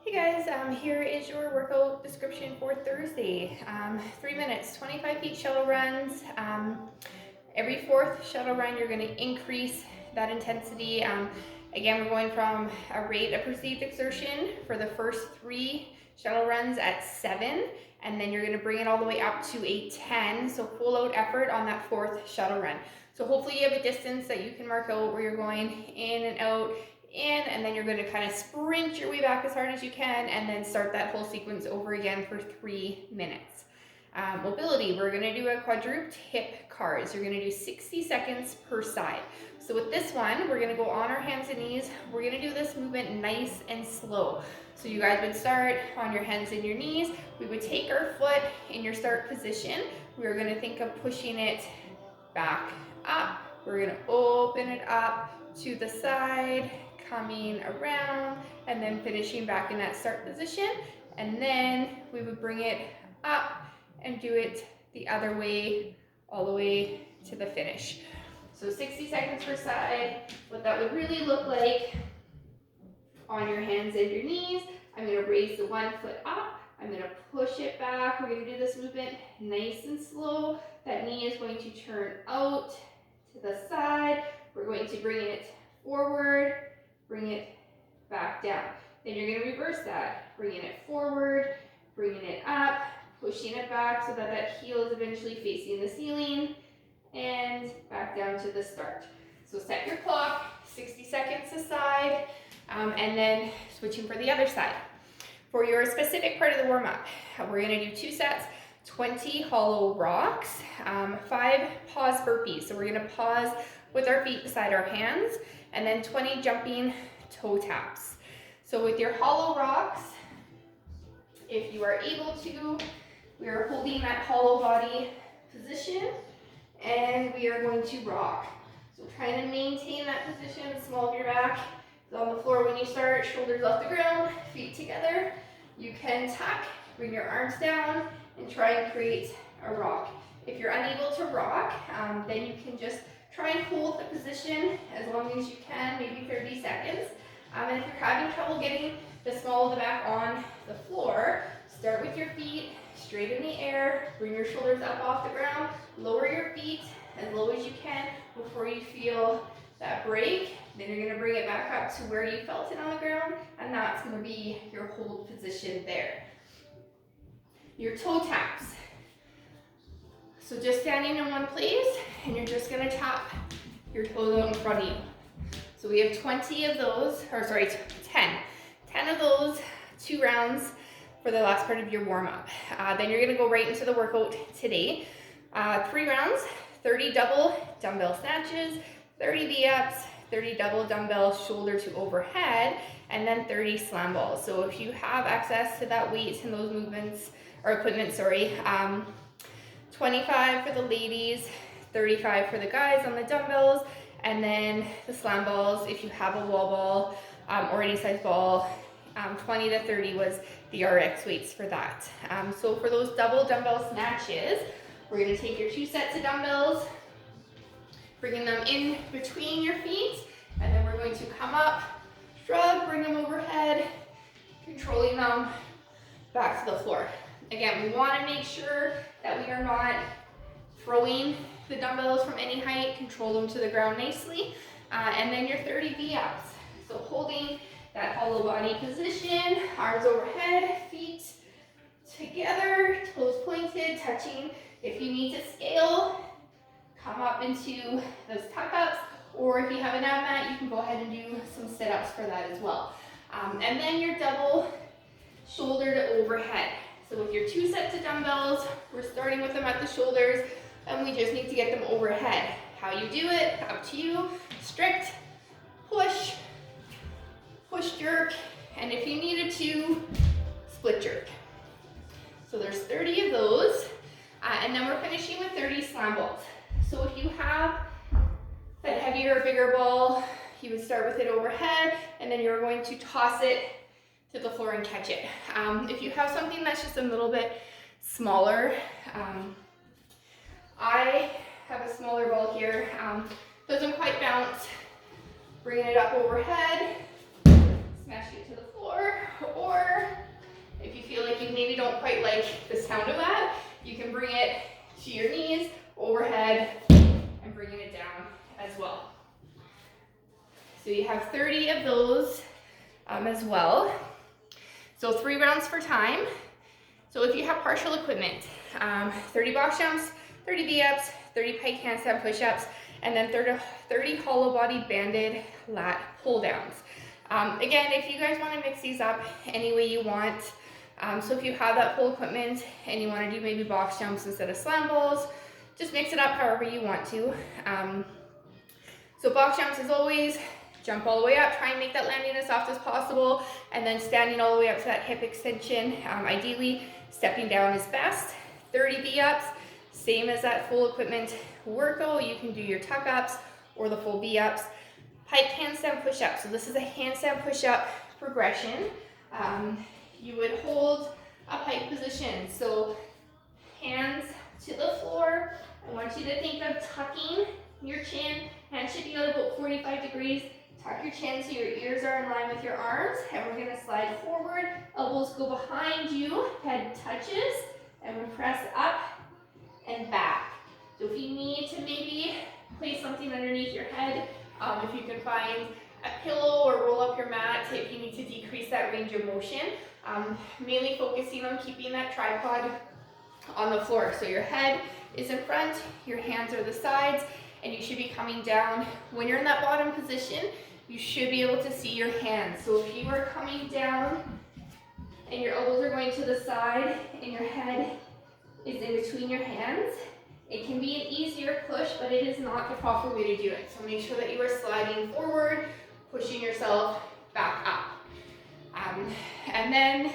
Hey guys, here is your workout description for Thursday. 3 minutes, 25 feet shuttle runs. Every fourth shuttle run, you're going to increase that intensity. Again, we're going from a rate of perceived exertion for the first 3 shuttle runs at 7, and then you're going to bring it all the way up to a 10, so full out effort on that 4th shuttle run. So hopefully you have a distance that you can mark out where you're going in and out, and then you're going to kind of sprint your way back as hard as you can, and then start that whole sequence over again for 3 minutes. Mobility, we're going to do a quadruped hip cars. You're going to do 60 seconds per side. So with this one, we're going to go on our hands and knees. We're going to do this movement nice and slow. So you guys would start on your hands and your knees. We would take our foot in your start position. We're going to think of pushing it back up. We're going to open it up to the side, coming around, and then finishing back in that start position. And then we would bring it up and do it the other way, all the way to the finish. So 60 seconds per side. What that would really look like on your hands and your knees. I'm going to raise the one foot up. I'm going to push it back. We're going to do this movement nice and slow. That knee is going to turn out to the side. We're going to bring it forward, bring it back down. Then you're going to reverse that, bringing it forward, bringing it up, pushing it back so that that heel is eventually facing the ceiling, and back down to the start. So set your clock, 60 seconds aside, and then switching for the other side. For your specific part of the warm-up, we're going to do 2 sets, 20 hollow rocks, 5 pause burpees. So we're going to pause with our feet beside our hands, and then 20 jumping toe taps. So with your hollow rocks, if you are able to, we are holding that hollow body position, and we are going to rock. So trying to maintain that position. The small of your back is on the floor when you start, shoulders off the ground, feet together. You can tuck, bring your arms down, and try and create a rock. If you're unable to rock, then you can just try and hold the position as long as you can, maybe 30 seconds. And if you're having trouble getting the small of the back on the floor, start with your feet straight in the air, bring your shoulders up off the ground, lower your feet as low as you can before you feel that break. Then you're going to bring it back up to where you felt it on the ground, and that's going to be your hold position there. Your toe taps. So just standing in one place, and you're just going to tap your toes out in front of you. So we have 20 of those, 10 of those, 2 rounds for the last part of your warm-up. Then you're going to go right into the workout today. 3 rounds, 30 double dumbbell snatches, 30 V-ups, 30 double dumbbell shoulder to overhead, and then 30 slam balls. So if you have access to that weight and those movements, or equipment, 25 for the ladies, 35 for the guys on the dumbbells, and then the slam balls, if you have a wall ball or any size ball, 20 to 30 was the RX weights for that. So for those double dumbbell snatches, we're going to take your 2 sets of dumbbells, bringing them in between your feet, and then we're going to come up, shrug, bring them overhead, controlling them back to the floor. Again, we want to make sure that we are not throwing the dumbbells from any height, control them to the ground nicely, and then your 30 V-ups. So holding that hollow body position, arms overhead, feet together, toes pointed, touching. If you need to scale, come up into those tuck-ups, or if you have an ab mat, you can go ahead and do some sit-ups for that as well. And then your double shoulder to overhead. So with your 2 sets of dumbbells, we're starting with them at the shoulders, and we just need to get them overhead. How you do it, up to you. Strict push, push jerk, and if you needed to, split jerk. So there's 30 of those, and then we're finishing with 30 slam balls. So if you have that heavier or bigger ball, you would start with it overhead, and then you're going to toss it to the floor and catch it. If you have something that's just a little bit smaller, I have a smaller ball here, doesn't quite bounce, bringing it up overhead, smash it to the floor, or quite like the sound of that, you can bring it to your knees, overhead, and bringing it down as well. So you have 30 of those as well. So 3 rounds for time. So if you have partial equipment, 30 box jumps, 30 V-ups, 30 pike handstand push-ups, and then 30 hollow body banded lat pull downs. Again, if you guys want to mix these up any way you want, so if you have that full equipment and you want to do maybe box jumps instead of slam balls, just mix it up however you want to. So box jumps is always jump all the way up, try and make that landing as soft as possible, and then standing all the way up to that hip extension. Ideally, stepping down is best. 30 V-ups, same as that full equipment workout. You can do your tuck-ups or the full V-ups. Pike handstand push-up. So this is a handstand push-up progression. You would hold a pike position. So hands to the floor. I want you to think of tucking your chin. Hands should be out about 45 degrees. Tuck your chin so your ears are in line with your arms. And we're going to slide forward. Elbows go behind you. Head touches. And we press up and back. So if you need to maybe place something underneath your head, if you can find a pillow or roll up your mat if you need to decrease that range of motion, mainly focusing on keeping that tripod on the floor. So your head is in front, your hands are the sides, and you should be coming down. When you're in that bottom position, you should be able to see your hands. So if you are coming down and your elbows are going to the side and your head is in between your hands, it can be an easier push, but it is not the proper way to do it. So make sure that you are sliding forward, pushing yourself back up. And then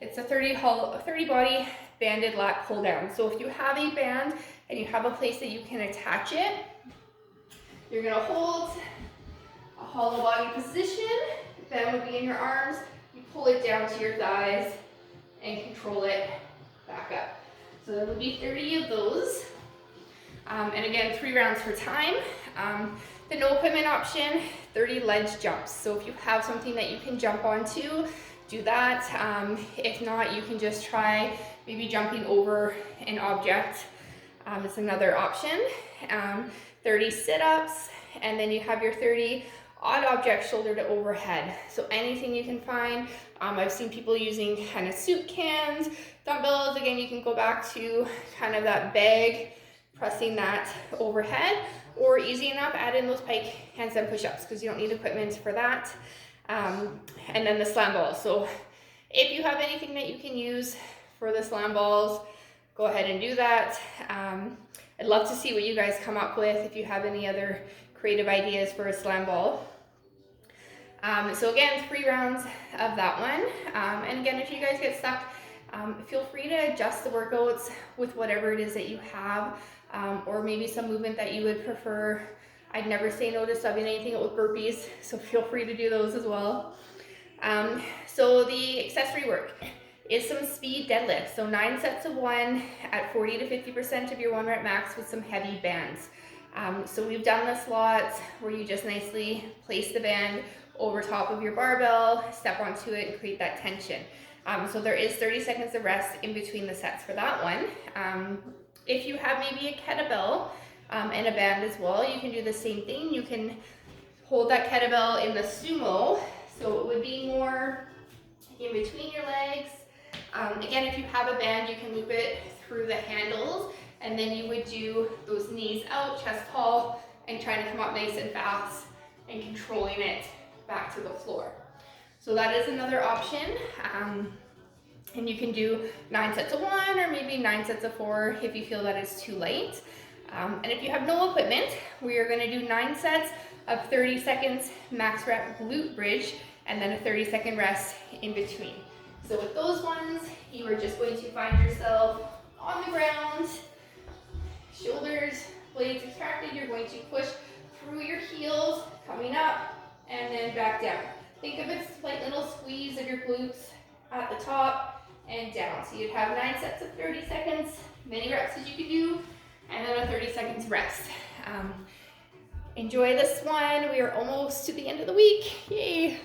it's a 30 body banded lat pull down. So if you have a band and you have a place that you can attach it, you're gonna hold a hollow body position. Band would be in your arms. You pull it down to your thighs and control it back up. So there would be 30 of those. And again, 3 rounds for time. The no equipment option, 30 ledge jumps. So if you have something that you can jump onto, do that. If not, you can just try maybe jumping over an object. It's another option. 30 sit-ups, and then you have your 30 odd object shoulder to overhead. So anything you can find. I've seen people using kind of soup cans, dumbbells. Again, you can go back to kind of that bag, pressing that overhead, or easy enough, add in those pike handstand push-ups because you don't need equipment for that. And then the slam balls. So if you have anything that you can use for the slam balls, go ahead and do that. I'd love to see what you guys come up with if you have any other creative ideas for a slam ball. So again, 3 rounds of that one. And again, if you guys get stuck, feel free to adjust the workouts with whatever it is that you have, or maybe some movement that you would prefer. I'd never say no to subbing anything out with burpees, so feel free to do those as well. So the accessory work is some speed deadlifts. So 9 sets of 1 at 40 to 50% of your 1 rep max with some heavy bands. So we've done this lots where you just nicely place the band over top of your barbell, step onto it, and create that tension. So there is 30 seconds of rest in between the sets for that one. If you have maybe a kettlebell and a band as well, you can do the same thing. You can hold that kettlebell in the sumo, so it would be more in between your legs. Again, if you have a band, you can loop it through the handles, and then you would do those knees out, chest tall, and trying to come up nice and fast and controlling it back to the floor. So that is another option. And you can do 9 sets of 1 or maybe 9 sets of 4 if you feel that is too light. And if you have no equipment, we are going to do 9 sets of 30 seconds max rep glute bridge and then a 30-second rest in between. So with those ones, you are just going to find yourself on the ground, shoulders, blades extracted. You're going to push through your heels, coming up and then back down. Think of a slight little squeeze of your glutes at the top and down. So you'd have 9 sets of 30 seconds, many reps as you can do, and then a 30 seconds rest. Enjoy this one. We are almost to the end of the week. Yay!